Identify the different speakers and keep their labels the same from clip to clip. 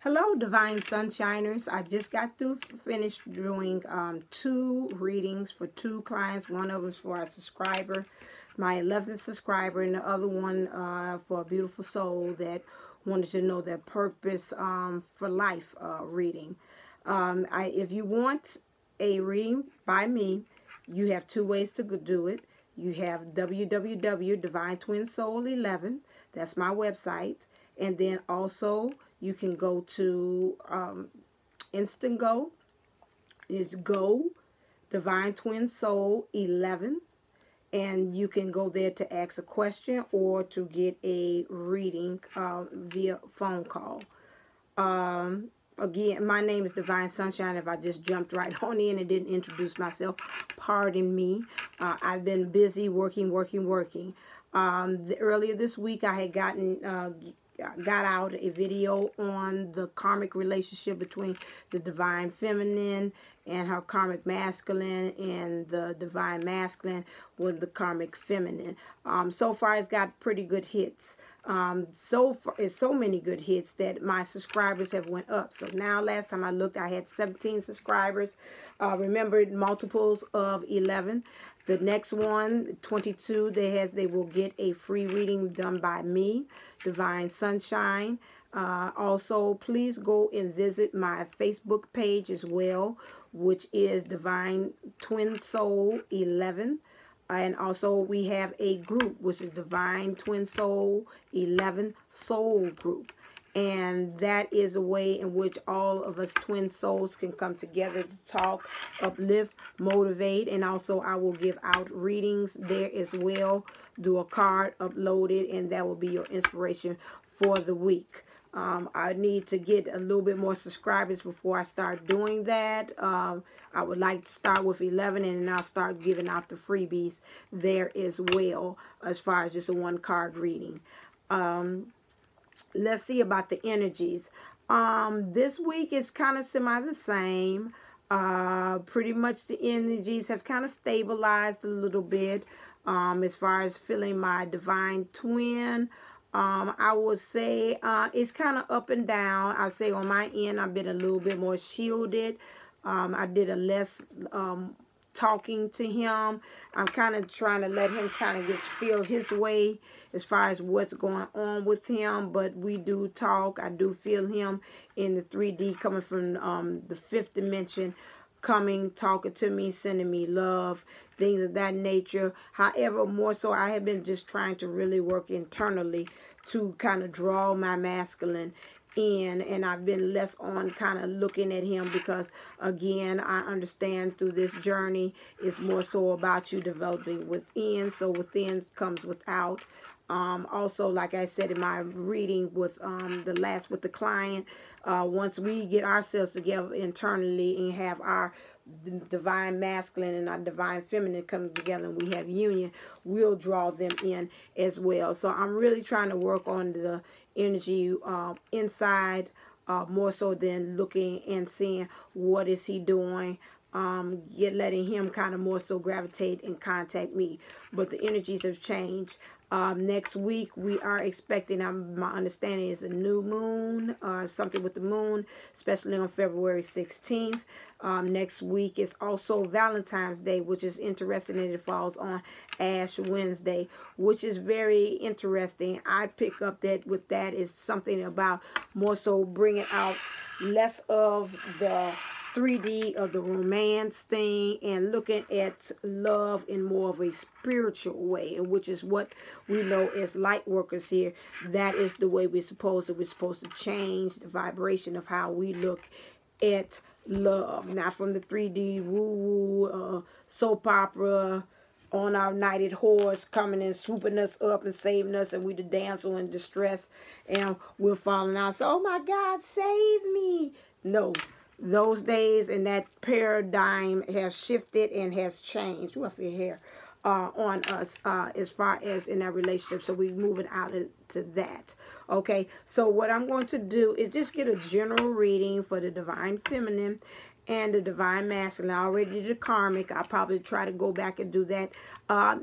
Speaker 1: Hello, Divine Sunshiners. I just got through finished doing 2 readings for 2 clients. One of them is for a subscriber, my 11th subscriber, and the other one for a beautiful soul that wanted to know their purpose for life reading. If you want a reading by me, you have 2 ways to do it. You have www.divinetwinsoul11. That's my website. And then also you can go to Instant Go. It's Go Divine Twin Soul 11. And you can go there to ask a question or to get a reading via phone call. Again, my name is Divine Sunshine. If I just jumped right on in and didn't introduce myself, pardon me. I've been busy working. Earlier this week, I had got out a video on the karmic relationship between the divine feminine and her karmic masculine, and the divine masculine with the karmic feminine. So far, it's got pretty good hits. So far, it's so many good hits that my subscribers have went up. So now, last time I looked, I had 17 subscribers. Remember, multiples of 11. The next one, 22, they will get a free reading done by me, Divine Sunshine. Also, please go and visit my Facebook page as well, which is Divine Twin Soul 11. And also we have a group, which is Divine Twin Soul 11 Soul Group. And that is a way in which all of us twin souls can come together to talk, uplift, motivate. And also I will give out readings there as well. Do a card, upload it, and that will be your inspiration for the week. I need to get a little bit more subscribers before I start doing that. I would like to start with 11, and then I'll start giving out the freebies there as well, as far as just a 1-card reading. Let's see about the energies. This week is kind of semi the same. Pretty much the energies have kind of stabilized a little bit. As far as feeling my divine twin, I would say it's kind of up and down. I say on my end, I've been a little bit more shielded. I did a less talking to him. I'm kind of trying to let him kind of feel his way as far as what's going on with him. But we do talk. I do feel him in the 3D coming from the 5th dimension, coming, talking to me, sending me love, things of that nature. However, more so, I have been just trying to really work internally to kind of draw my masculine in, and I've been less on kind of looking at him, because again, I understand through this journey it's more so about you developing within. So within comes without. Also, like I said in my reading with the client, once we get ourselves together internally and have our divine masculine and our divine feminine come together and we have union, we'll draw them in as well. So I'm really trying to work on the energy inside, more so than looking and seeing what is he doing. Letting him kind of more so gravitate and contact me. But the energies have changed. Next week we are expecting, my understanding is a new moon, something with the moon, especially on February 16th. Next week is also Valentine's Day, which is interesting, and it falls on Ash Wednesday, which is very interesting. I pick up that with that is something about more so bringing out less of the 3D of the romance thing and looking at love in more of a spiritual way, which is what we know as light workers here. That is the way we're supposed to change the vibration of how we look at love. Not from the 3D woo-woo soap opera on our knighted horse coming and swooping us up and saving us, and we the damsel in distress and we're falling out. So, oh my God, save me. No. Those days and that paradigm has shifted and has changed. Rough your hair on us as far as in our relationship. So we're moving out to that. Okay, so what I'm going to do is just get a general reading for the divine feminine, and the divine masculine. I already did the karmic. I'll probably try to go back and do that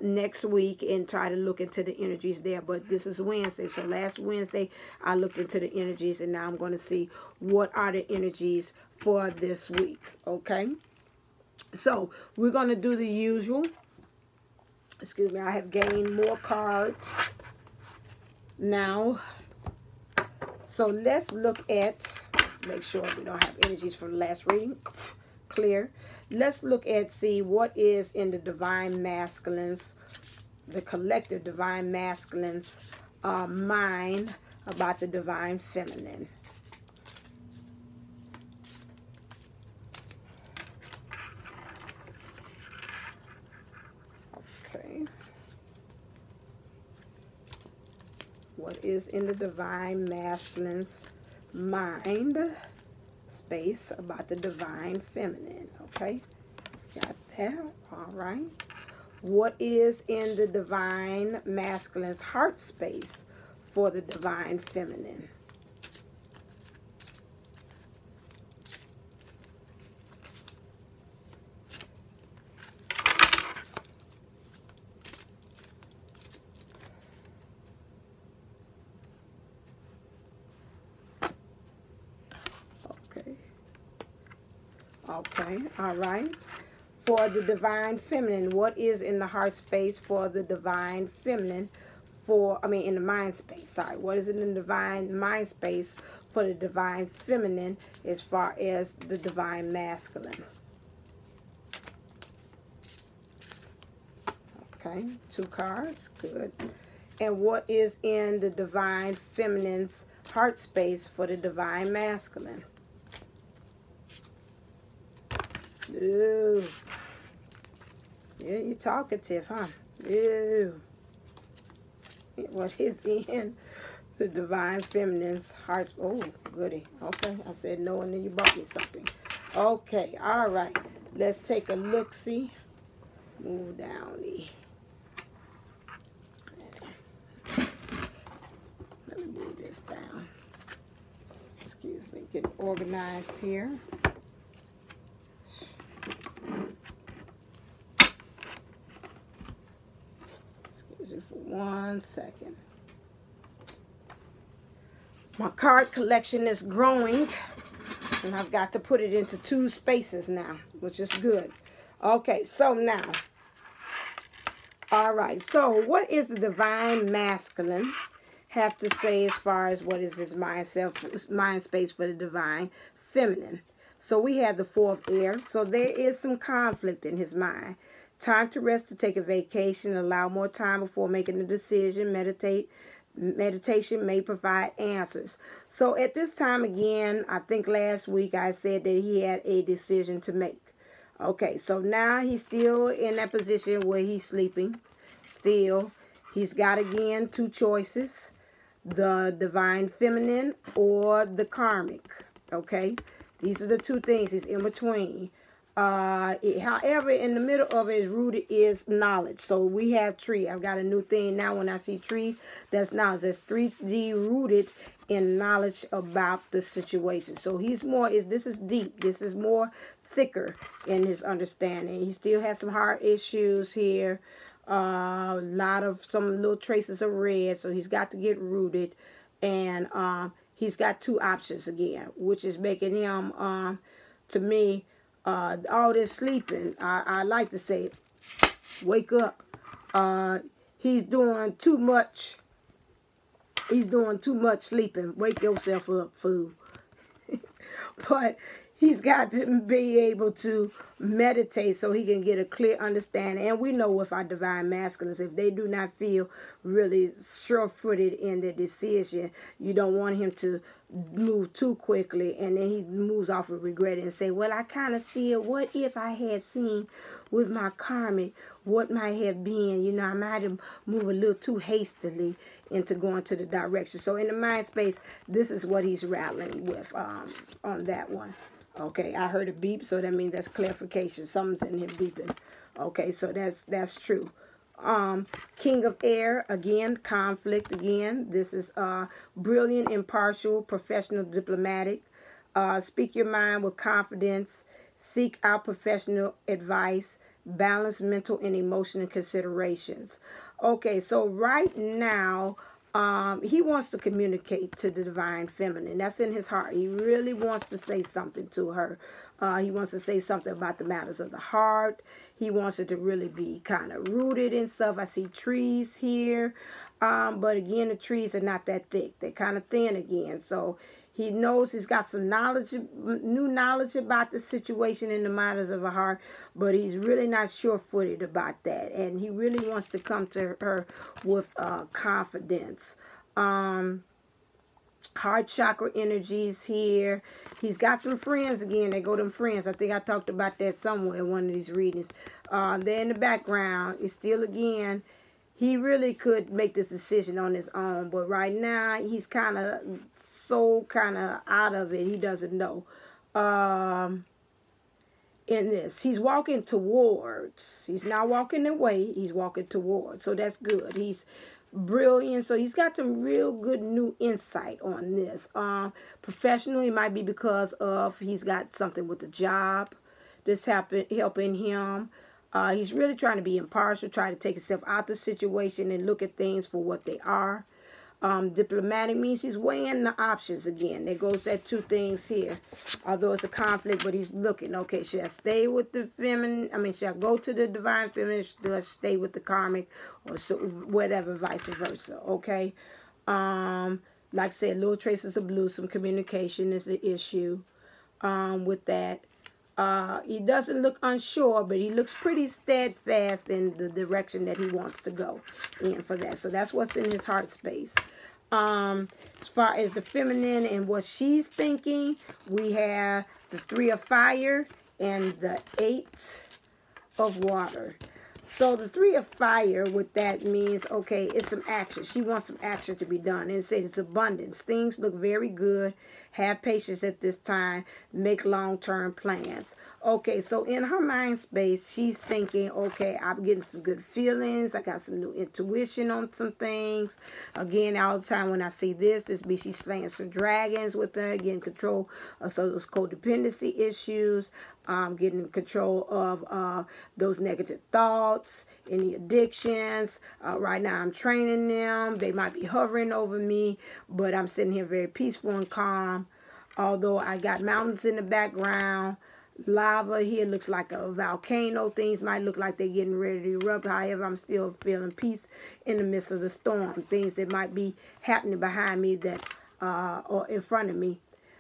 Speaker 1: next week and try to look into the energies there. But this is Wednesday. So last Wednesday, I looked into the energies, and now I'm going to see what are the energies for this week. Okay? So we're going to do the usual. Excuse me. I have gained more cards now. So let's look at, let's make sure we don't have energies from the last reading. Clear. Let's look at, see what is in the divine masculines, the collective divine masculines mind about the divine feminine. Okay. What is in the divine masculine's mind space about the divine feminine? Okay, got that. All right. What is in the divine masculine's heart space for the divine feminine? Okay, all right. For the divine feminine, what is in the heart space for the divine feminine? In the mind space, sorry. What is in the divine mind space for the divine feminine as far as the divine masculine? Okay, 2 cards, good. And what is in the divine feminine's heart space for the divine masculine? Ooh. Yeah, you're talkative, huh? Ooh. What is in the divine feminine's heart? Oh, goody. Okay, I said no, and then you bought me something. Okay, all right. Let's take a look-see. Move down the... Let me move this down. Excuse me, get organized here. For 1 second. My card collection is growing, and I've got to put it into 2 spaces now, which is good. Okay, so now, all right, so what is the divine masculine have to say as far as what is his mind space for the divine feminine? So we have the 4 of air, so there is some conflict in his mind. Time to rest, to take a vacation, allow more time before making a decision, meditation may provide answers. So at this time again, I think last week I said that he had a decision to make. Okay, so now he's still in that position where he's sleeping. Still, he's got again 2 choices, the divine feminine or the karmic. Okay, these are the 2 things he's in between. However, in the middle of it is rooted is knowledge. So we have tree. I've got a new thing now. When I see trees, that's knowledge. That's 3D rooted in knowledge about the situation. So he's more this is deep. This is more thicker in his understanding. He still has some heart issues here. Some little traces of red. So he's got to get rooted, and he's got 2 options again, which is making him to me. All this sleeping, I like to say, wake up. He's doing too much. He's doing too much sleeping. Wake yourself up, fool. But he's got to be able to meditate so he can get a clear understanding. And we know with our divine masculines, if they do not feel really sure-footed in their decision, you don't want him to move too quickly, and then he moves off with regret and say, well, I kind of still, what if I had seen with my karmic what might have been, I might have moved a little too hastily into going to the direction. So in the mind space, this is what he's rattling with on that one. Okay, I heard a beep, so that means that's clarification. Something's in here beeping. Okay, so that's true. King of Air, again, conflict again. This is brilliant, impartial, professional, diplomatic. Speak your mind with confidence. Seek out professional advice. Balance mental and emotional considerations. Okay, so right now, he wants to communicate to the divine feminine. That's in his heart. He really wants to say something to her. He wants to say something about the matters of the heart. He wants it to really be kind of rooted in stuff. I see trees here. But again, the trees are not that thick. They're kind of thin again. So he knows he's got some knowledge, new knowledge about the situation in the matters of the heart, but he's really not sure-footed about that. And he really wants to come to her with confidence. Heart chakra energies here. He's got some friends again. They go them friends. I think I talked about that somewhere in one of these readings. They're in the background. It's still, again, he really could make this decision on his own, but right now he's kind of out of it. He doesn't know. In this, he's walking towards. He's not walking away. He's walking towards. So that's good. He's brilliant. So he's got some real good new insight on this. Professionally, it might be because of he's got something with the job that's helping him. He's really trying to be impartial, try to take himself out the situation and look at things for what they are. Diplomatic means he's weighing the options again. There goes that two things here. Although it's a conflict, but he's looking. Okay, should I stay with the feminine? I mean, should I go to the divine feminine? Should I stay with the karmic? Or so, whatever, vice versa. Okay. Like I said, little traces of blue. Some communication is the issue with that. He doesn't look unsure, but he looks pretty steadfast in the direction that he wants to go in for that. So that's what's in his heart space. As far as the feminine and what she's thinking, we have the 3 of fire and the 8 of water. So the 3 of fire, what that means, okay, it's some action. She wants some action to be done. And it says it's abundance. Things look very good. Have patience at this time. Make long-term plans. Okay, so in her mind space, she's thinking, okay, I'm getting some good feelings. I got some new intuition on some things. Again, all the time when I see this means she's slaying some dragons with her, getting control of some of those codependency issues, getting control of those negative thoughts, any addictions. Right now I'm training them. They might be hovering over me, but I'm sitting here very peaceful and calm. Although I got mountains in the background, lava here looks like a volcano. Things might look like they're getting ready to erupt. However, I'm still feeling peace in the midst of the storm. Things that might be happening behind me that or in front of me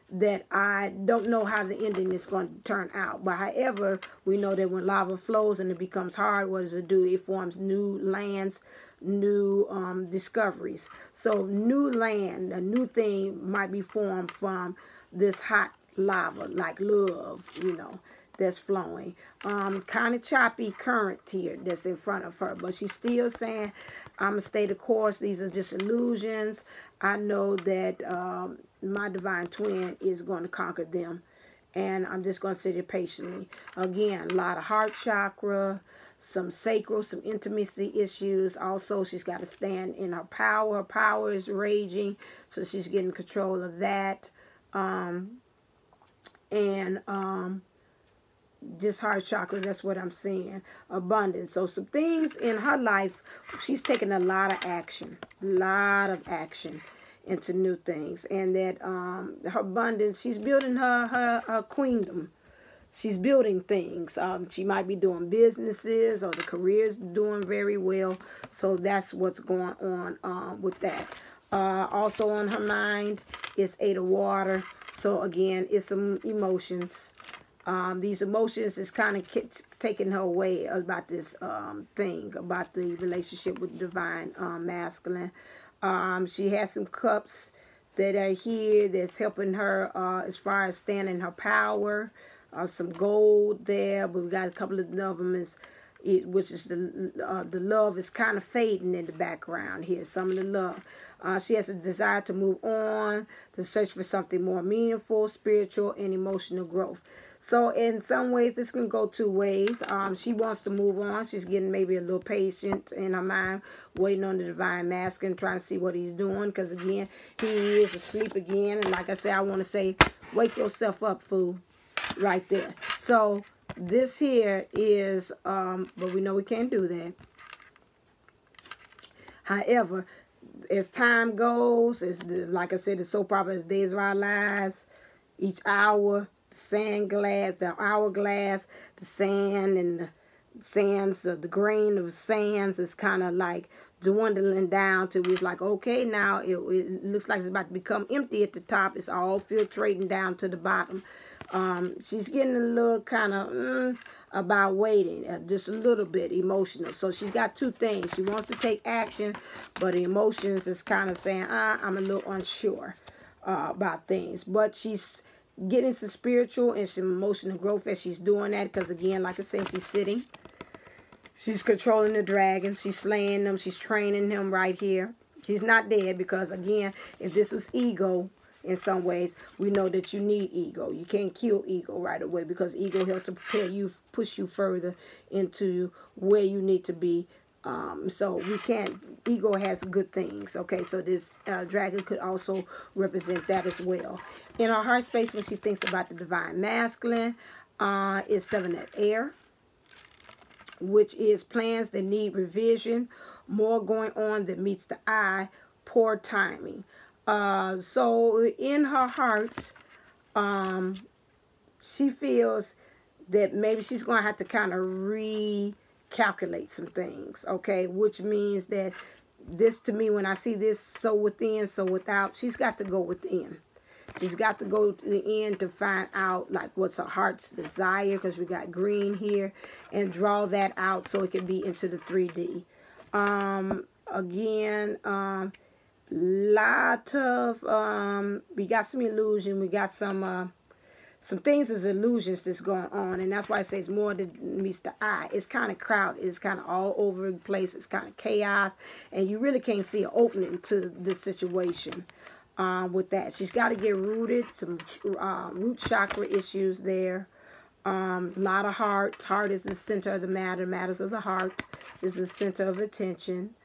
Speaker 1: that I don't know how the ending is going to turn out. But however, we know that when lava flows and it becomes hard, what does it do? It forms new lands, new discoveries. So new land, a new thing might be formed from this hot lava, like love, you know, that's flowing. Kind of choppy current here that's in front of her, but she's still saying, I'm going to stay the course. These are just illusions. I know that my divine twin is going to conquer them, and I'm just going to sit here patiently. Again, a lot of heart chakra, some sacral, some intimacy issues. Also, she's got to stand in her power. Her power is raging, so she's getting control of that. Just heart chakra, that's what I'm seeing. Abundance. So some things in her life, she's taking a lot of action into new things. And that her abundance, she's building her queendom. She's building things. She might be doing businesses, or the career's doing very well. So that's what's going on with that. Also on her mind is 8 of water. So again, it's some emotions. These emotions is kind of taking her away about this thing, about the relationship with the divine masculine. She has some cups that are here that's helping her as far as standing her power. Some gold there, but we got a couple of them, which is the love is kind of fading in the background here. Some of the love. She has a desire to move on, to search for something more meaningful, spiritual, and emotional growth. So in some ways, this can go 2 ways. She wants to move on. She's getting maybe a little patient in her mind, waiting on the divine masculine, trying to see what he's doing. Because again, he is asleep again. And like I said, I want to say, wake yourself up, fool. Right there. So this here is, but we know we can't do that. However, as time goes, like I said, the soap opera is Days of Our Lives. Each hour, the hourglass, the sand and the sands, the grain of sands is kind of like dwindling down to it's like, okay, now it looks like it's about to become empty at the top. It's all filtrating down to the bottom. She's getting a little kind of about waiting, just a little bit emotional. So she's got two things. She wants to take action, but the emotions is kind of saying, I'm a little unsure about things. But she's getting some spiritual and some emotional growth as she's doing that. Because again, like I said, she's sitting. She's controlling the dragons. She's slaying them. She's training him right here. She's not dead because, again, if this was ego, in some ways, we know that you need ego. You can't kill ego right away because ego helps to prepare you, push you further into where you need to be. So we can't, ego has good things. Okay, so this dragon could also represent that as well. In her heart space, when she thinks about the divine masculine, is 7 at air, which is plans that need revision, more going on that meets the eye, poor timing. So in her heart, she feels that maybe she's going to have to kind of recalculate some things, okay? Which means that this, to me, when I see this, so within, so without, she's got to go within. She's got to go to the end to find out, like, what's her heart's desire, because we got green here, and draw that out so it can be into the 3D. Again, lot of we got some illusion, we got some things as illusions that's going on, and that's why I say it's more than meets the eye. It's kind of crowded, it's kind of all over the place, it's kind of chaos, and you really can't see an opening to the situation with that. She's got to get rooted, some root chakra issues there. A lot of heart is the center of the matters of the heart is the center of attention.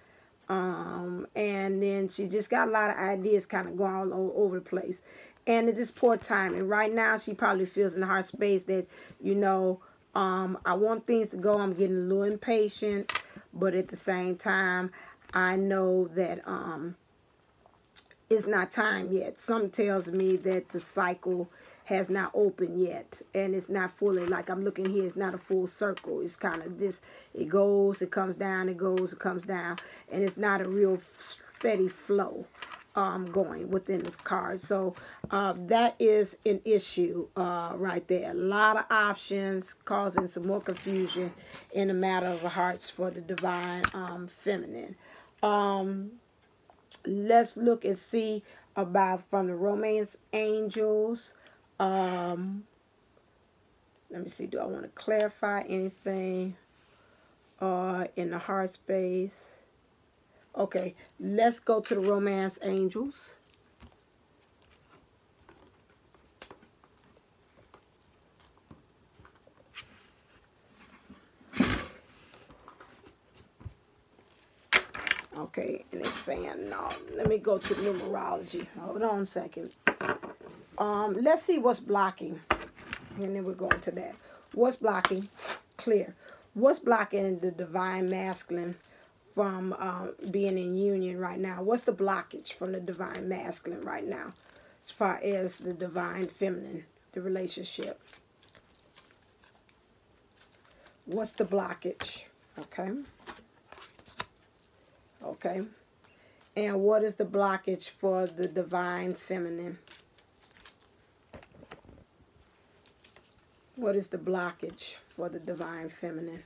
Speaker 1: And then she just got a lot of ideas kind of going all over the place. And at this poor time, and right now she probably feels in her space that, you know, I want things to go. I'm getting a little impatient, but at the same time, I know that it's not time yet. Something tells me that the cycle has not opened yet, and it's not fully, like I'm looking here, it's not a full circle. It's kind of just, it goes, it comes down, it goes, it comes down, and it's not a real steady flow going within this card. So that is an issue right there. A lot of options causing some more confusion in the matter of the hearts for the divine feminine. Let's look and see about from the romance angels. Let me see, do I want to clarify anything in the heart space? Okay, let's go to the romance angels. Okay, and it's saying, no, let me go to numerology. Hold on a second. Let's see what's blocking. And then we're going to that. What's blocking? Clear. What's blocking the divine masculine from being in union right now? What's the blockage from the divine masculine right now as far as the divine feminine, the relationship? What's the blockage? Okay. Okay. And what is the blockage for the divine feminine? What is the blockage for the divine feminine?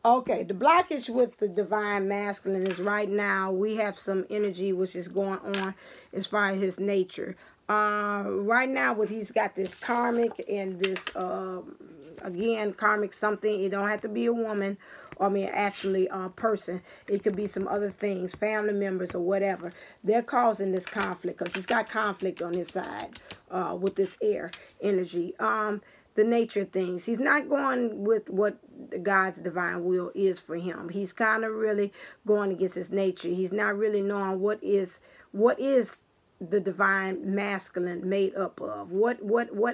Speaker 1: Okay, the blockage with the divine masculine is right now we have some energy which is going on as far as his nature. Right now with he's got this karmic and this, again, karmic something. It don't have to be a woman, or I mean actually a person. It could be some other things, family members or whatever. They're causing this conflict because he's got conflict on his side with this air energy. The the nature of things. He's not going with what God's divine will is for him. He's kind of really going against his nature. He's not really knowing what is the divine masculine made up of. What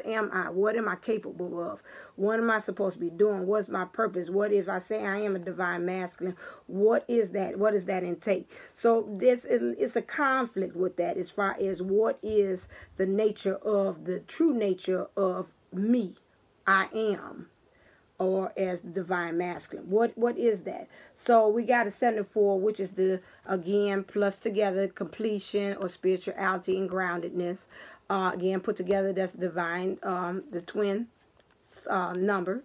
Speaker 1: am I? What am I capable of? What am I supposed to be doing? What's my purpose? What if I say I am a divine masculine? What is that? What does that intake? So it's a conflict with that as far as what is the nature of the true nature of me. I am, or as the divine masculine. What is that? So we got a 74, which is the, again, plus together completion or spirituality and groundedness. Again, put together, that's divine, the twin number.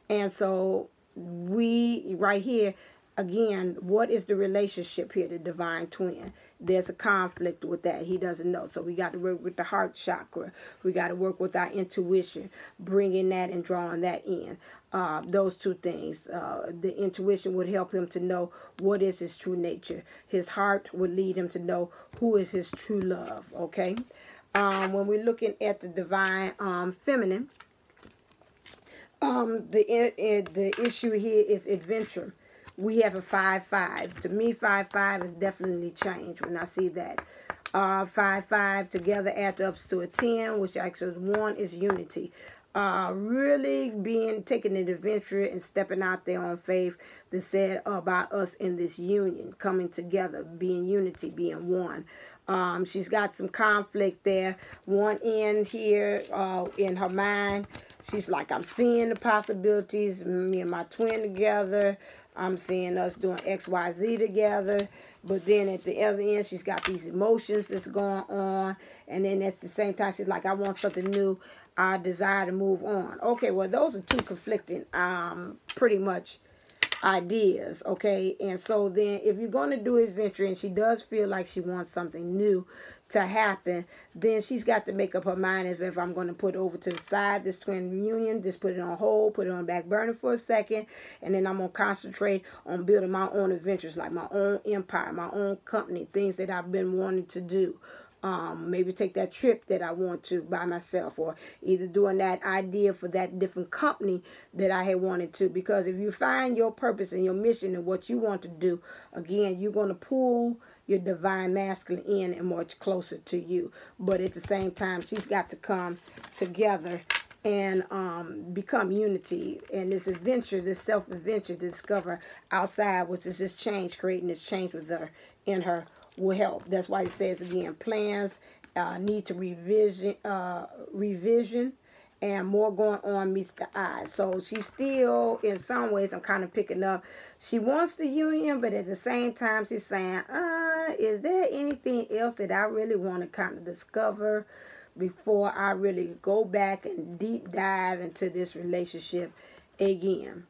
Speaker 1: And so we, right here, again, what is the relationship here, the divine twin? There's a conflict with that. He doesn't know. So we got to work with the heart chakra. We got to work with our intuition, bringing that and drawing that in. Those two things. The intuition would help him to know what is his true nature. His heart would lead him to know who is his true love. Okay. When we're looking at the divine feminine, the issue here is adventure. We have a 5-5. To me, 5-5 is definitely changed when I see that. 5-5 together adds up to a 10, which actually 1 is unity. Really taking an adventure and stepping out there on faith that said about us in this union, coming together, being unity, being one. She's got some conflict there. One end here in her mind, she's like, I'm seeing the possibilities, me and my twin together. I'm seeing us doing X, Y, Z together. But then at the other end, she's got these emotions that's going on. And then at the same time, she's like, I want something new. I desire to move on. Okay, well, those are two conflicting, pretty much, ideas. Okay, and so then if you're going to do adventure and she does feel like she wants something new to happen, then she's got to make up her mind if I'm going to put over to the side this twin union, just put it on hold, put it on back burner for a second, and then I'm going to concentrate on building my own adventures, like my own empire, my own company, things that I've been wanting to do. Maybe take that trip that I want to by myself, or either doing that idea for that different company that I had wanted to. Because if you find your purpose and your mission and what you want to do, again, you're going to pull your divine masculine in and much closer to you. But at the same time, she's got to come together and become unity. And this adventure, this self-adventure to discover outside, which is this change, creating this change with her, in her, will help. That's why it says again, plans need to revision, and more going on meets the eye. So she's still, in some ways, I'm kind of picking up, she wants the union, but at the same time, she's saying, is there anything else that I really want to kind of discover before I really go back and deep dive into this relationship again?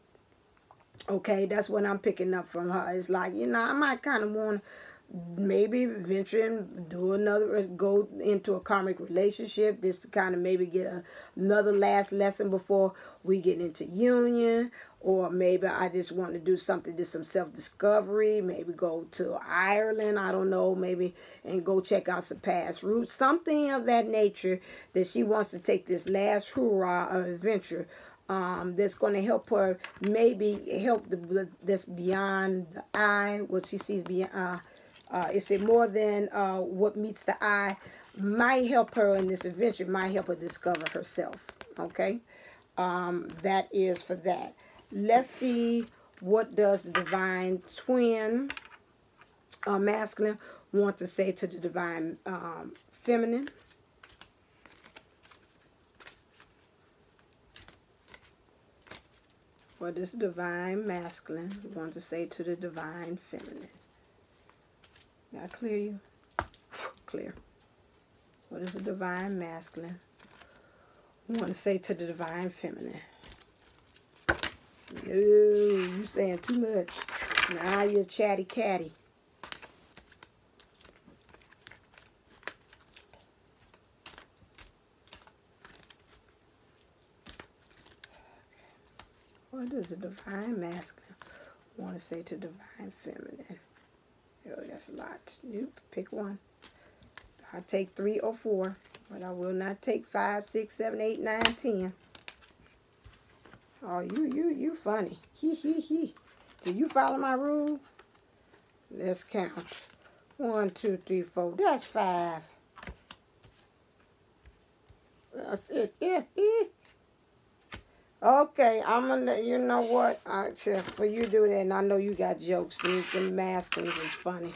Speaker 1: Okay, that's what I'm picking up from her. It's like, I might kind of want to maybe venture and go into a karmic relationship, just to kind of maybe get another last lesson before we get into union. Or maybe I just want to do something, some self-discovery, maybe go to Ireland, I don't know, maybe, and go check out some past roots, something of that nature, that she wants to take this last hurrah of adventure, that's going to help her, maybe help this beyond the eye, what she sees beyond. It's more than what meets the eye, might help her in this adventure, might help her discover herself. Okay, that is for that. Let's see, what does the divine twin masculine want to say to the divine feminine? What does the divine masculine want to say to the divine feminine? Did I clear you? Clear. What does the divine masculine want to say to the divine feminine? No, you saying too much. Now you're chatty catty. What does the divine masculine want to say to divine feminine? Oh, that's a lot. Nope, pick one. I'll take 3 or 4, but I will not take 5, 6, 7, 8, 9, 10. Oh, you funny. He, he. Do you follow my rule? Let's count. 1, 2, 3, 4. That's 5. Okay, I'm gonna let you know what. For you do that, and I know you got jokes. The masking is funny.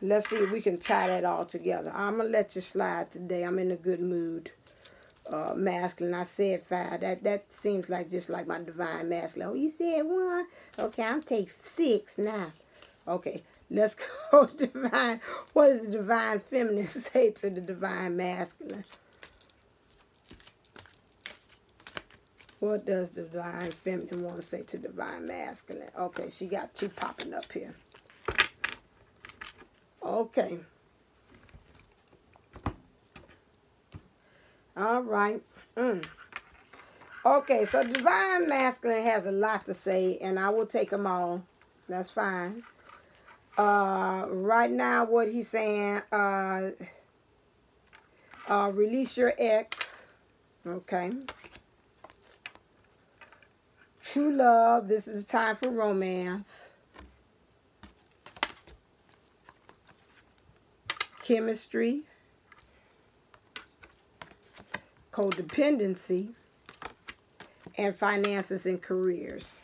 Speaker 1: Let's see if we can tie that all together. I'm gonna let you slide today. I'm in a good mood. Masculine. I said 5. That seems like just like my divine masculine. Oh, you said 1. Okay, I'm take 6 now. Okay, let's go divine. What does the divine feminine say to the divine masculine? What does the divine feminine want to say to divine masculine? Okay, she got 2 popping up here. Okay. All right. Okay, so divine masculine has a lot to say, and I will take them all. That's fine. Right now, what he's saying, release your ex. Okay. True love. This is a time for romance. Chemistry. Codependency. And finances and careers.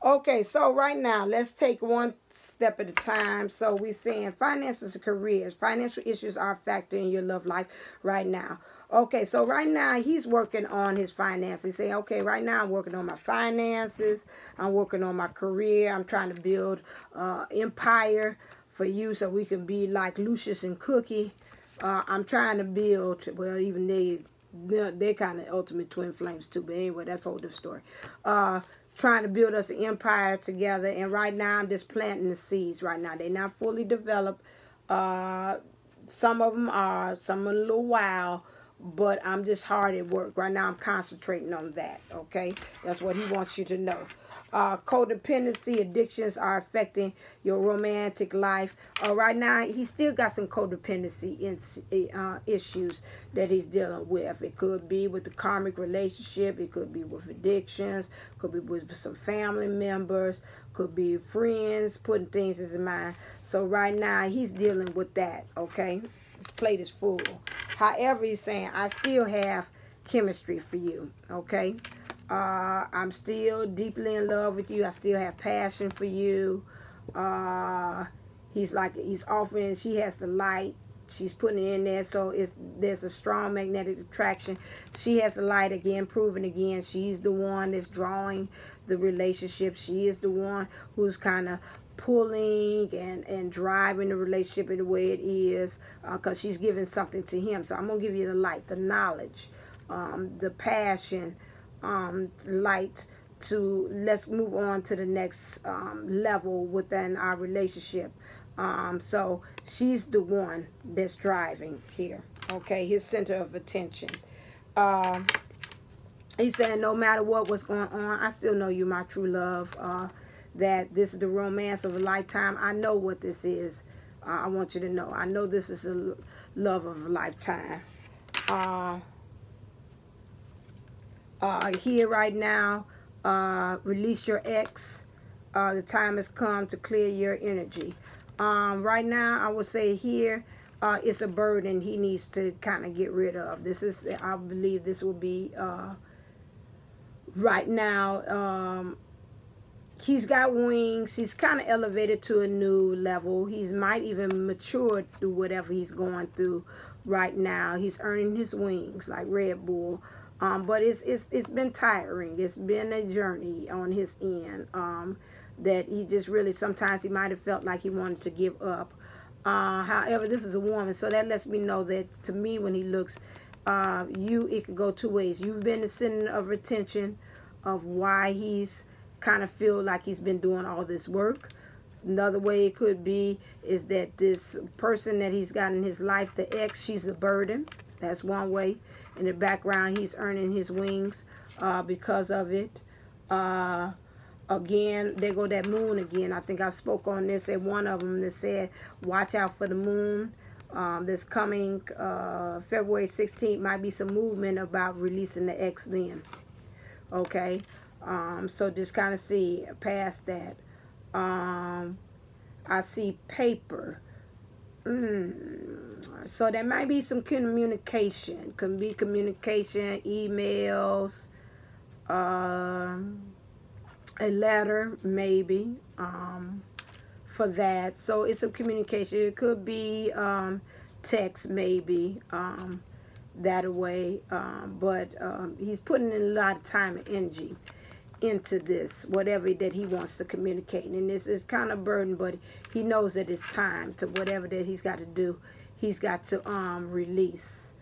Speaker 1: Okay, so right now, let's take one step at a time. So we're saying finances and careers. Financial issues are a factor in your love life right now. Okay, so right now, he's working on his finances. He's saying, okay, right now, I'm working on my finances. I'm working on my career. I'm trying to build empire for you so we can be like Lucius and Cookie. I'm trying to build, well, even they're kind of ultimate twin flames too, but anyway, that's a whole different story. Trying to build us an empire together, and right now I'm just planting the seeds. Right now they're not fully developed. Some of them are, some a little while, but I'm just hard at work right now. I'm concentrating on that. Okay, that's what he wants you to know. Codependency addictions are affecting your romantic life. Right now, he's still got some codependency issues that he's dealing with. It could be with the karmic relationship. It could be with addictions. Could be with some family members. Could be friends putting things in his mind. So right now, he's dealing with that. Okay, his plate is full. However, he's saying, I still have chemistry for you. Okay. I'm still deeply in love with you. I still have passion for you. He's offering, she has the light. She's putting it in there, so there's a strong magnetic attraction. She has the light again, proving again. She's the one that's drawing the relationship. She is the one who's kind of pulling and driving the relationship in the way it is, because she's giving something to him. So I'm going to give you the light, the knowledge, the passion, light to let's move on to the next level within our relationship. So she's the one that's driving here. Okay, his center of attention. He's saying no matter what's going on, I still know you, my true love. That this is the romance of a lifetime. I know what this is. I want you to know. I know this is a love of a lifetime. Here right now, release your ex. The time has come to clear your energy. Right now, I would say here, it's a burden he needs to kind of get rid of. This is, I believe this will be, right now, he's got wings. He's kind of elevated to a new level. He's might even matured through whatever he's going through right now. He's earning his wings like Red Bull. But it's been tiring. It's been a journey on his end. That he just really, sometimes he might have felt like he wanted to give up. However, this is a woman, so that lets me know that to me when he looks, it could go 2 ways. You've been the center of attention of why he's kind of feel like he's been doing all this work. Another way it could be is that this person that he's got in his life, the ex, she's a burden. That's one way. In the background, he's earning his wings because of it. Again, there go that moon again. I think I spoke on this at one of them that said, watch out for the moon. This coming February 16th might be some movement about releasing the ex then. Okay. So just kind of see past that. I see paper. So there might be some communication. Could be communication, emails, a letter maybe, for that. So it's a communication. It could be text maybe, that way. But he's putting in a lot of time and energy into this, whatever that he wants to communicate. And this is kind of burden, but he knows that it's time to whatever that he's got to do. He's got to release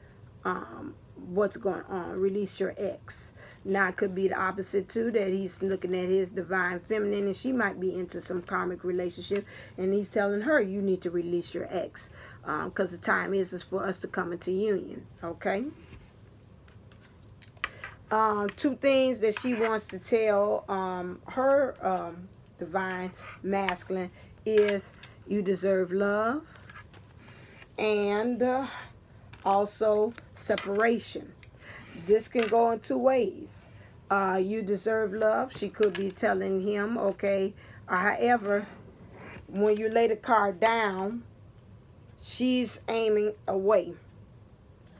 Speaker 1: what's going on. Release your ex. Now it could be the opposite too, that he's looking at his divine feminine and she might be into some karmic relationship, and he's telling her you need to release your ex, because the time is for us to come into union. Okay. Two things that she wants to tell her divine masculine is you deserve love, and also separation. This can go in two ways. You deserve love. She could be telling him, okay. However, when you lay the card down, she's aiming away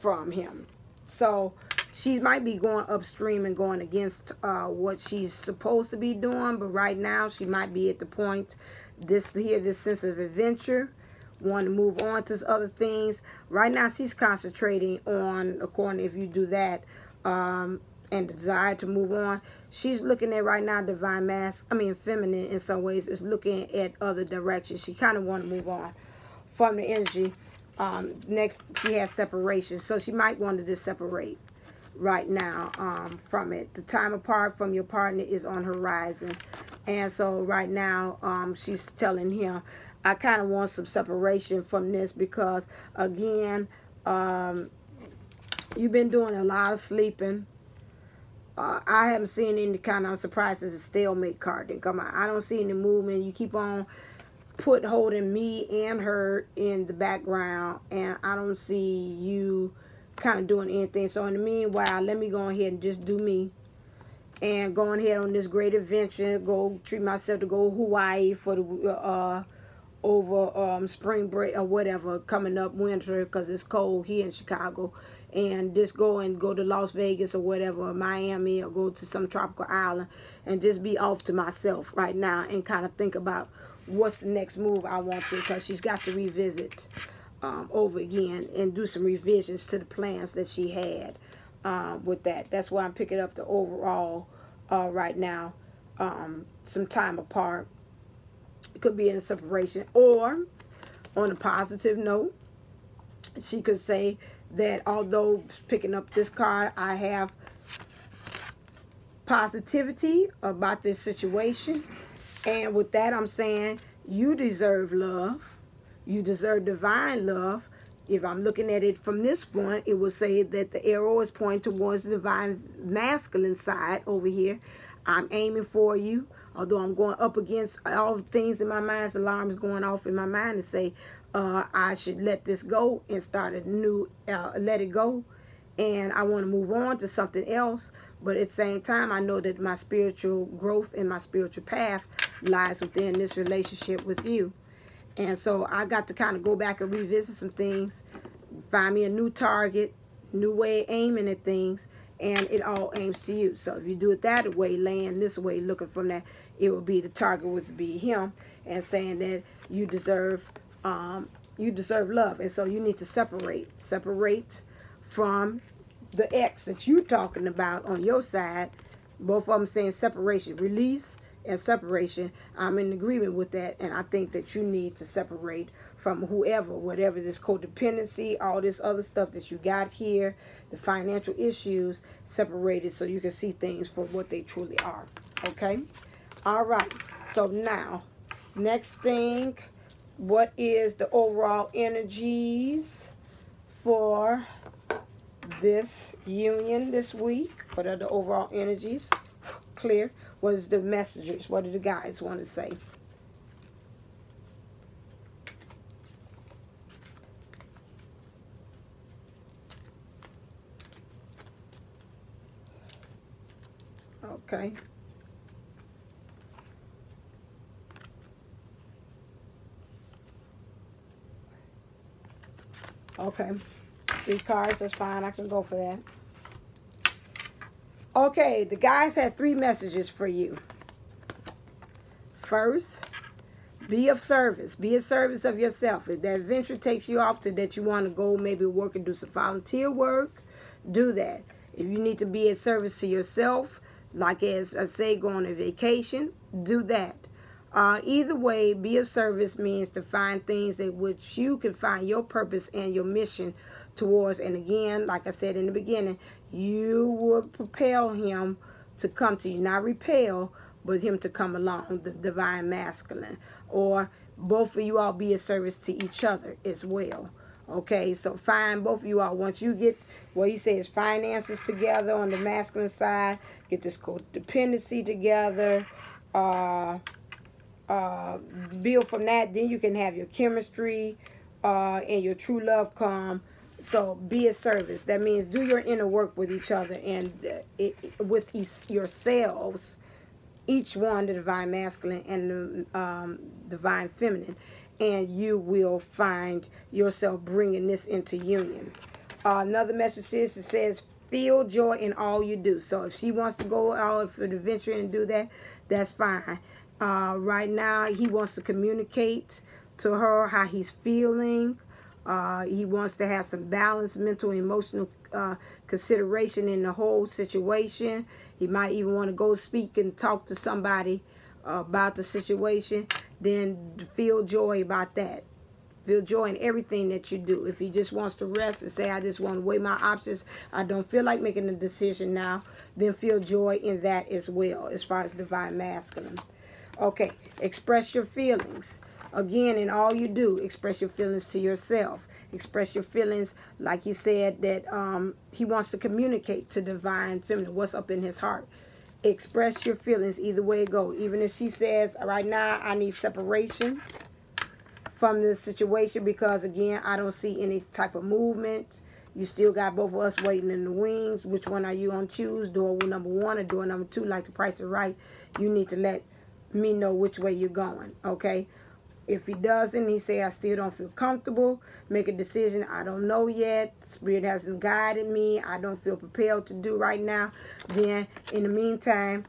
Speaker 1: from him. So she might be going upstream and going against what she's supposed to be doing. But right now, she might be at the point, this sense of adventure, want to move on to other things. Right now, she's concentrating on, according, if you do that, and the desire to move on. She's looking at right now divine feminine in some ways is looking at other directions. She kind of want to move on from the energy. Next, she has separation, so she might want to just separate right now from it. The time apart from your partner is on horizon, and so right now she's telling him, I kind of want some separation from this, because again, you've been doing a lot of sleeping. I haven't seen any kind of, I'm surprised there's a stalemate card didn't come out. I don't see any movement. You keep on holding me and her in the background, and I don't see you kind of doing anything. So in the meanwhile, let me go ahead and just do me, and go ahead on this great adventure. Go treat myself to go to Hawaii for the over spring break or whatever, coming up winter, because it's cold here in Chicago. And just go to Las Vegas or whatever, or Miami, or go to some tropical island, and just be off to myself right now, and kind of think about what's the next move I want to, because she's got to revisit over again and do some revisions to the plans that she had with that. That's why I'm picking up the overall right now, some time apart. It could be in a separation, or on a positive note, she could say that although picking up this card, I have positivity about this situation. And with that, I'm saying you deserve love. You deserve divine love. If I'm looking at it from this point, it will say that the arrow is pointing towards the divine masculine side over here. I'm aiming for you. Although I'm going up against all the things in my mind, the alarm is going off in my mind to say, I should let this go and start a new, let it go. And I want to move on to something else. But at the same time, I know that my spiritual growth and my spiritual path lies within this relationship with you. And so I got to kind of go back and revisit some things, find me a new target, new way of aiming at things, and it all aims to you. So if you do it that way, laying this way, looking from that, it would be the target would be him, and saying that you deserve love. And so you need to separate from the ex that you're talking about on your side. Both of them saying separation, release and separation. I'm in agreement with that, and I think that you need to separate from whatever this codependency, all this other stuff that you got here, the financial issues, separated so you can see things for what they truly are. Okay? All right. So now, next thing, what is the overall energies for this union this week? What are the overall energies? Clear. What is the messages? What do the guys want to say? Okay. Okay. 3 cards, that's fine. I can go for that. Okay, the guys had 3 messages for you. First, be of service. Be a service of yourself. If that venture takes you off to that you want to go maybe work and do some volunteer work, do that. If you need to be a service to yourself, like as I say, go on a vacation, do that. Either way, be of service means to find things in which you can find your purpose and your mission towards. And again, like I said in the beginning, you would propel him to come to you. Not repel, but him to come along, the divine masculine. Or both of you all be a service to each other as well. Okay, so find both of you all. Once you get what he says, finances together on the masculine side, get this codependency together, build from that, then you can have your chemistry and your true love come. So be a service. That means do your inner work with each other and with yourselves, each one, the divine masculine and the divine feminine, and you will find yourself bringing this into union. Another message is, it says, feel joy in all you do. So if she wants to go out for the venture and do that, that's fine. Right now, he wants to communicate to her how he's feeling. He wants to have some balance, mental, emotional consideration in the whole situation. He might even want to go speak and talk to somebody about the situation. Then feel joy about that. Feel joy in everything that you do. If he just wants to rest and say, I just want to weigh my options, I don't feel like making a decision now, then feel joy in that as well, as far as divine masculine. Okay, express your feelings. Again, in all you do, express your feelings to yourself. Express your feelings, like he said, that he wants to communicate to divine feminine, what's up in his heart. Express your feelings either way it goes. Even if she says, right now, I need separation from this situation because, again, I don't see any type of movement. You still got both of us waiting in the wings. Which one are you going to choose? Door number 1 or door number 2? Like the Price is Right. You need to let me know which way you're going, okay? If he doesn't, he say, I still don't feel comfortable. Make a decision. I don't know yet. Spirit hasn't guided me. I don't feel prepared to do right now. Then, in the meantime,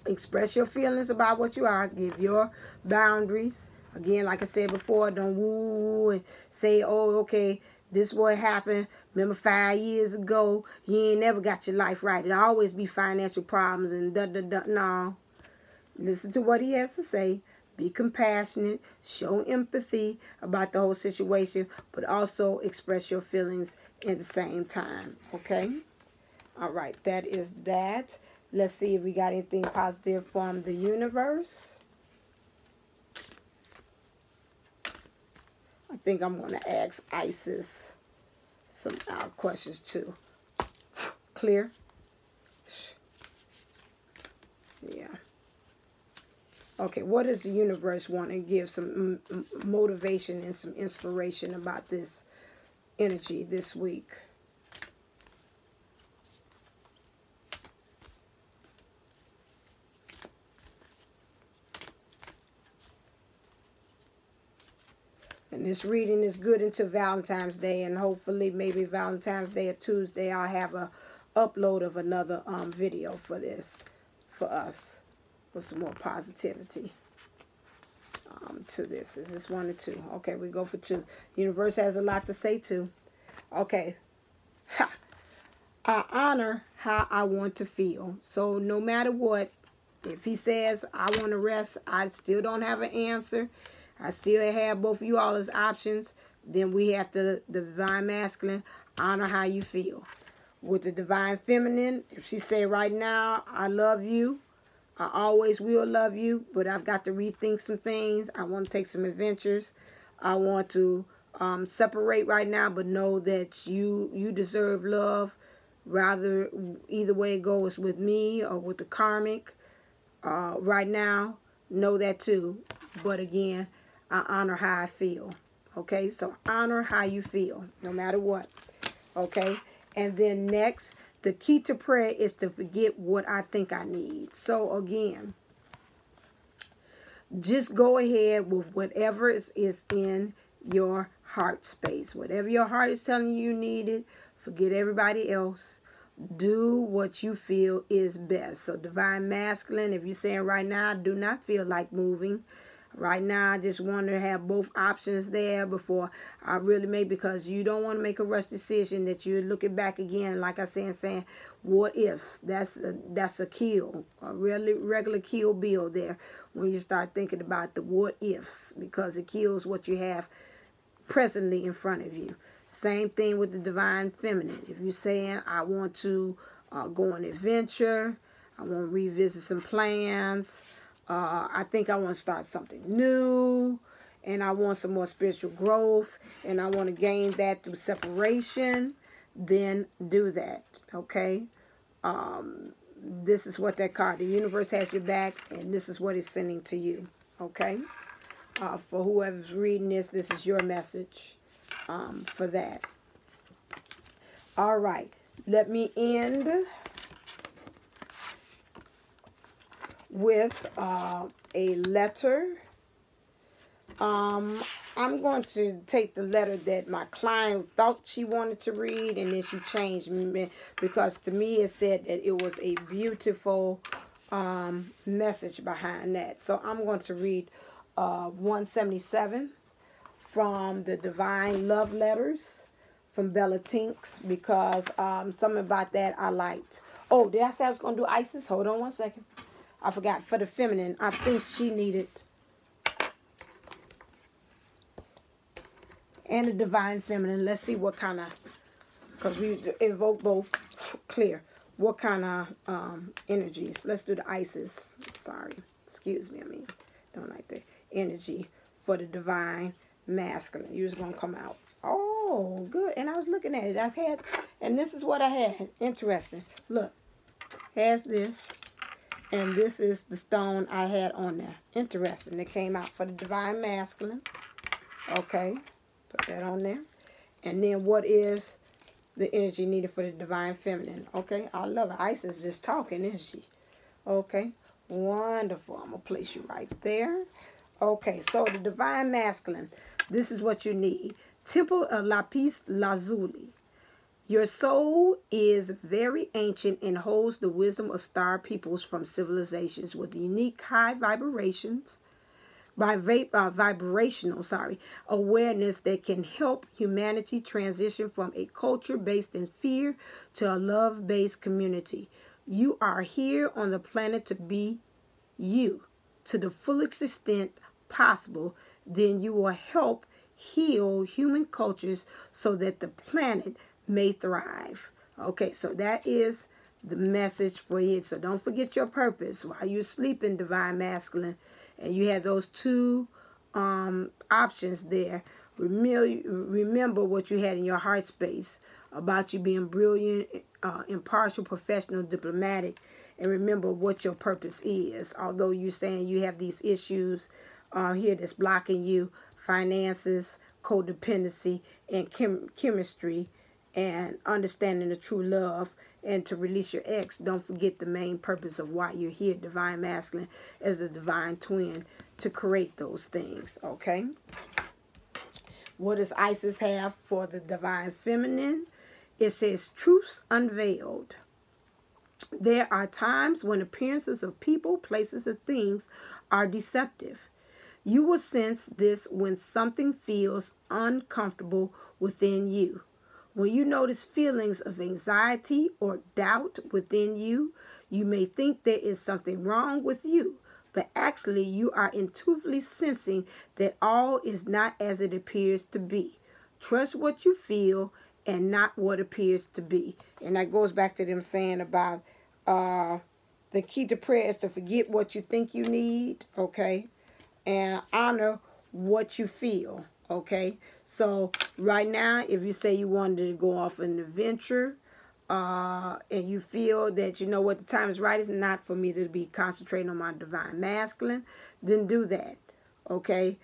Speaker 1: express your feelings about what you are. Give your boundaries. Again, like I said before, don't woo and say, oh, okay, this is what happened. Remember 5 years ago, you ain't never got your life right. It'll always be financial problems and da-da-da. No. Listen to what he has to say. Be compassionate. Show empathy about the whole situation, but also express your feelings at the same time. Okay? All right. That is that. Let's see if we got anything positive from the universe. I think I'm going to ask Isis some questions too. Clear? Yeah. Okay, what does the universe want to give some motivation and some inspiration about this energy this week? And this reading is good until Valentine's Day, and hopefully maybe Valentine's Day or Tuesday I'll have a upload of another video for this, for us, with some more positivity to this. Is this 1 or 2? Okay, we go for 2. Universe has a lot to say too. Okay. Ha. I honor how I want to feel. So no matter what, if he says I want to rest, I still don't have an answer. I still have both of you all as options. Then we have to, the divine masculine, honor how you feel. With the divine feminine, if she say right now, I love you, I always will love you, but I've got to rethink some things. I want to take some adventures. I want to separate right now, but know that you deserve love. Rather, either way it goes with me or with the karmic. Right now, know that too. But again, I honor how I feel. Okay, so honor how you feel, no matter what. Okay, and then next, the key to prayer is to forget what I think I need. So again, just go ahead with whatever is in your heart space. Whatever your heart is telling you need it, forget everybody else. Do what you feel is best. So divine masculine, if you're saying right now, I do not feel like moving. Right now, I just want to have both options there before I really make, because you don't want to make a rush decision that you're looking back again. Like I said, saying what ifs. That's a kill, a really regular kill bill there when you start thinking about the what ifs, because it kills what you have presently in front of you. Same thing with the divine feminine. If you're saying I want to go on an adventure, I want to revisit some plans. I think I want to start something new, and I want some more spiritual growth, and I want to gain that through separation, then do that, okay? This is what that card, the universe has your back, and this is what it's sending to you, okay? For whoever's reading this, this is your message for that. All right, let me end with a letter. I'm going to take the letter that my client thought she wanted to read, and then she changed me, because to me it said that it was a beautiful message behind that. So I'm going to read 177 from the Divine Love Letters from Bella Tinks, because something about that I liked. Oh, did I say I was going to do Isis? Hold on one second. I forgot. For the feminine, I think she needed. And the divine feminine. Let's see what kind of, because we evoke both clear. What kind of energies? Let's do the Isis. Sorry. Excuse me. I mean, don't like the energy for the divine masculine. You're just going to come out. Oh, good. And I was looking at it. I had, and this is what I had. Interesting. Look. Has this. And this is the stone I had on there. Interesting. It came out for the divine masculine. Okay. Put that on there. And then what is the energy needed for the divine feminine? Okay. I love it. Isis is just talking, isn't she? Okay. Wonderful. I'm going to place you right there. Okay. So the divine masculine. This is what you need. Temple of Lapis Lazuli. Your soul is very ancient and holds the wisdom of star peoples from civilizations with unique high vibrational awareness that can help humanity transition from a culture based in fear to a love-based community. You are here on the planet to be you to the fullest extent possible. Then you will help heal human cultures so that the planet may thrive. Okay, so that is the message for you. So don't forget your purpose while you're sleeping, divine masculine, and you have those two options there. Remember what you had in your heart space about you being brilliant, impartial, professional, diplomatic, and remember what your purpose is. Although you're saying you have these issues here that's blocking you, finances, codependency, and chemistry, and understanding the true love, and to release your ex. Don't forget the main purpose of why you're here, divine masculine, as a divine twin, to create those things. Okay. What does Isis have for the divine feminine? It says truths unveiled. There are times when appearances of people, places, and things are deceptive. You will sense this when something feels uncomfortable within you. When you notice feelings of anxiety or doubt within you, you may think there is something wrong with you, but actually you are intuitively sensing that all is not as it appears to be. Trust what you feel and not what appears to be. And that goes back to them saying about the key to prayer is to forget what you think you need, okay, and honor what you feel. Okay, so right now, if you say you wanted to go off an adventure, and you feel that you know what the time is right, it's not for me to be concentrating on my divine masculine, then do that. Okay,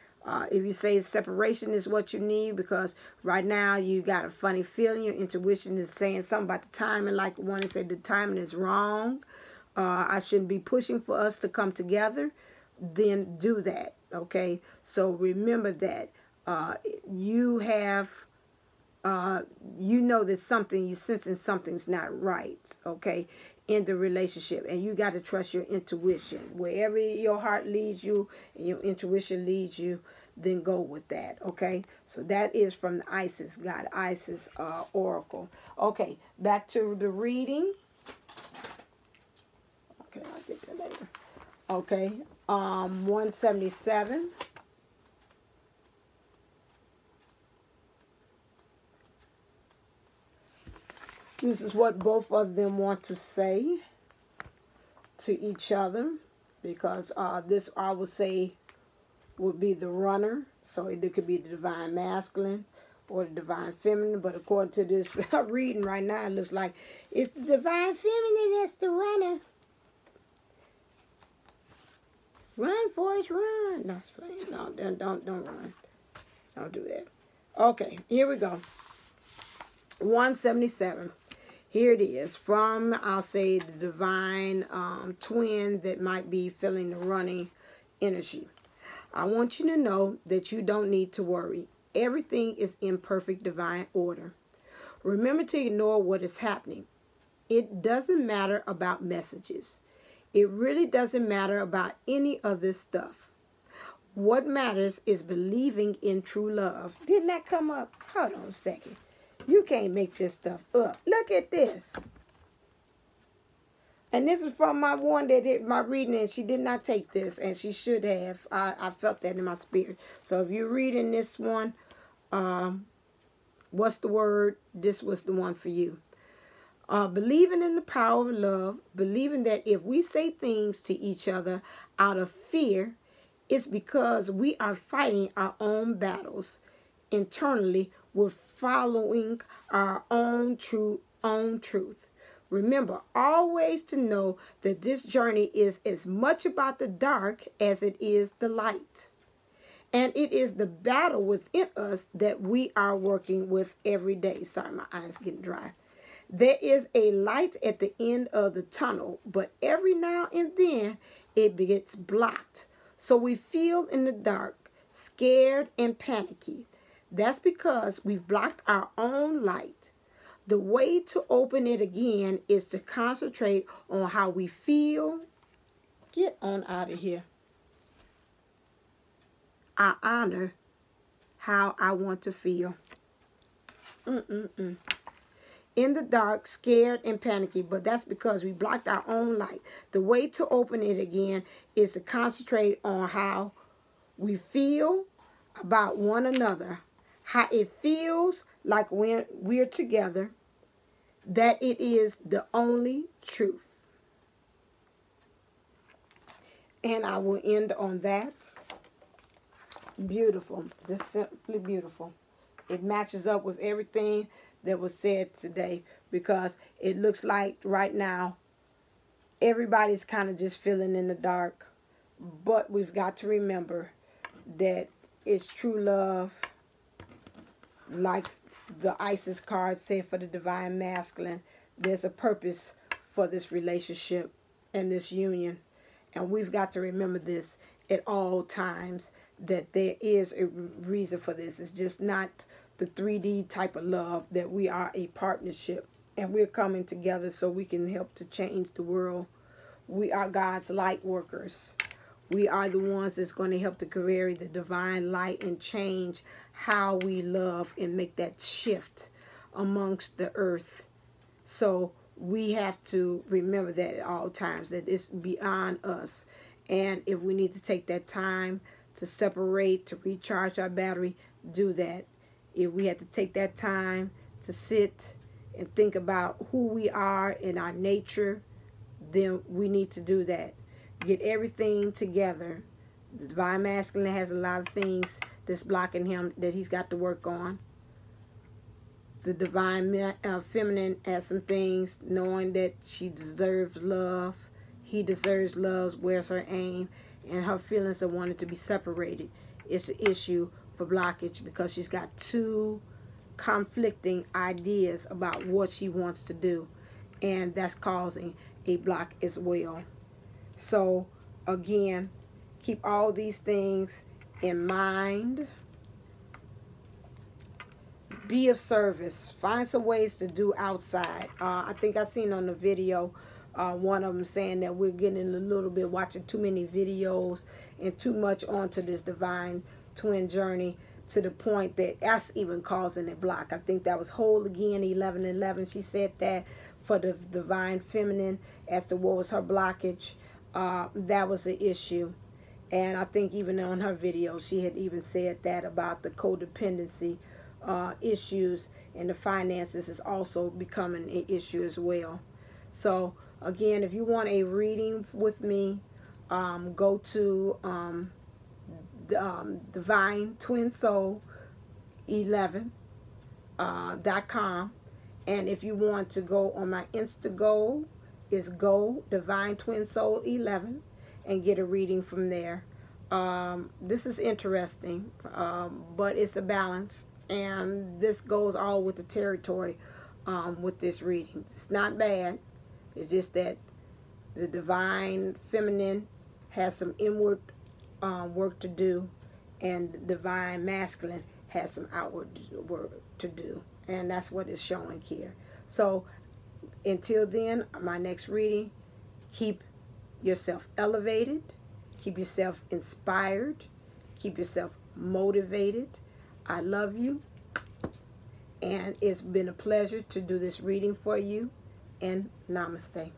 Speaker 1: if you say separation is what you need because right now you got a funny feeling, your intuition is saying something about the timing, like one that said the timing is wrong, I shouldn't be pushing for us to come together, then do that. Okay, so remember that. you have, you know that something, you sensing something's not right, okay, in the relationship. And you got to trust your intuition. Wherever your heart leads you and your intuition leads you, then go with that, okay? So that is from the Isis God, Isis Oracle. Okay, back to the reading. Okay, I'll get that later. Okay, 177. This is what both of them want to say to each other, because this, I would say, would be the runner. So it could be the divine masculine or the divine feminine. But according to this reading right now, it looks like it's the divine feminine that's the runner. Run, Forrest, run. No, don't run. Don't do that. Okay, here we go. 177. Here it is from, I'll say, the divine twin that might be feeling the running energy. I want you to know that you don't need to worry. Everything is in perfect divine order. Remember to ignore what is happening. It doesn't matter about messages. It really doesn't matter about any of this stuff. What matters is believing in true love. Didn't that come up? Hold on a second. You can't make this stuff up. Look at this. And this is from my one that did my reading, and she did not take this, and she should have. I felt that in my spirit. So if you're reading this one, what's the word? This was the one for you. Believing in the power of love, believing that if we say things to each other out of fear, it's because we are fighting our own battles internally. We're following our own truth. Remember always to know that this journey is as much about the dark as it is the light. And it is the battle within us that we are working with every day. Sorry, my eyes getting dry. There is a light at the end of the tunnel, but every now and then it gets blocked. So we feel in the dark, scared and panicky. That's because we've blocked our own light. The way to open it again is to concentrate on how we feel. Get on out of here. I honor how I want to feel. In the dark, scared and panicky, but that's because we blocked our own light. The way to open it again is to concentrate on how we feel about one another, how it feels like when we're together, that it is the only truth. And I will end on that. Beautiful, just simply beautiful. It matches up with everything that was said today, because it looks like right now everybody's kind of just feeling in the dark, but we've got to remember that it's true love, like the Isis card said for the divine masculine. There's a purpose for this relationship and this union, and we've got to remember this at all times, that there is a reason for this. It's just not the 3D type of love, that we are a partnership and we're coming together so we can help to change the world. We are God's light workers. We are the ones that's going to help to carry the divine light and change how we love and make that shift amongst the earth. So we have to remember that at all times, that it's beyond us. And if we need to take that time to separate, to recharge our battery, do that. If we have to take that time to sit and think about who we are in our nature, then we need to do that. Get everything together. The divine masculine has a lot of things that's blocking him that he's got to work on. The divine feminine has some things, knowing that she deserves love. He deserves love, where's her aim, and her feelings of wanting to be separated. It's an issue for blockage, because she's got two conflicting ideas about what she wants to do, and that's causing a block as well. So again, keep all these things in mind be of service. Find some ways to do outside. I think I seen on the video one of them saying that we're getting a little bit watching too many videos and too much onto this divine twin journey, to the point that that's even causing a block. I think that was Whole Again 11:11. She said that for the divine feminine, as to what was her blockage, that was the issue. And I think even on her video, she had even said that about the codependency issues, and the finances is also becoming an issue as well. So again, if you want a reading with me, go to Divine Twin Soul 11.com, and if you want to go on my Instago, is Go Divine Twin Soul 11, and get a reading from there. This is interesting, but it's a balance, and this goes all with the territory with this reading. It's not bad. It's just that the divine feminine has some inward work to do, and the divine masculine has some outward work to do, and that's what is showing here. So until then, my next reading, keep yourself elevated, keep yourself inspired, keep yourself motivated. I love you, and it's been a pleasure to do this reading for you, and namaste.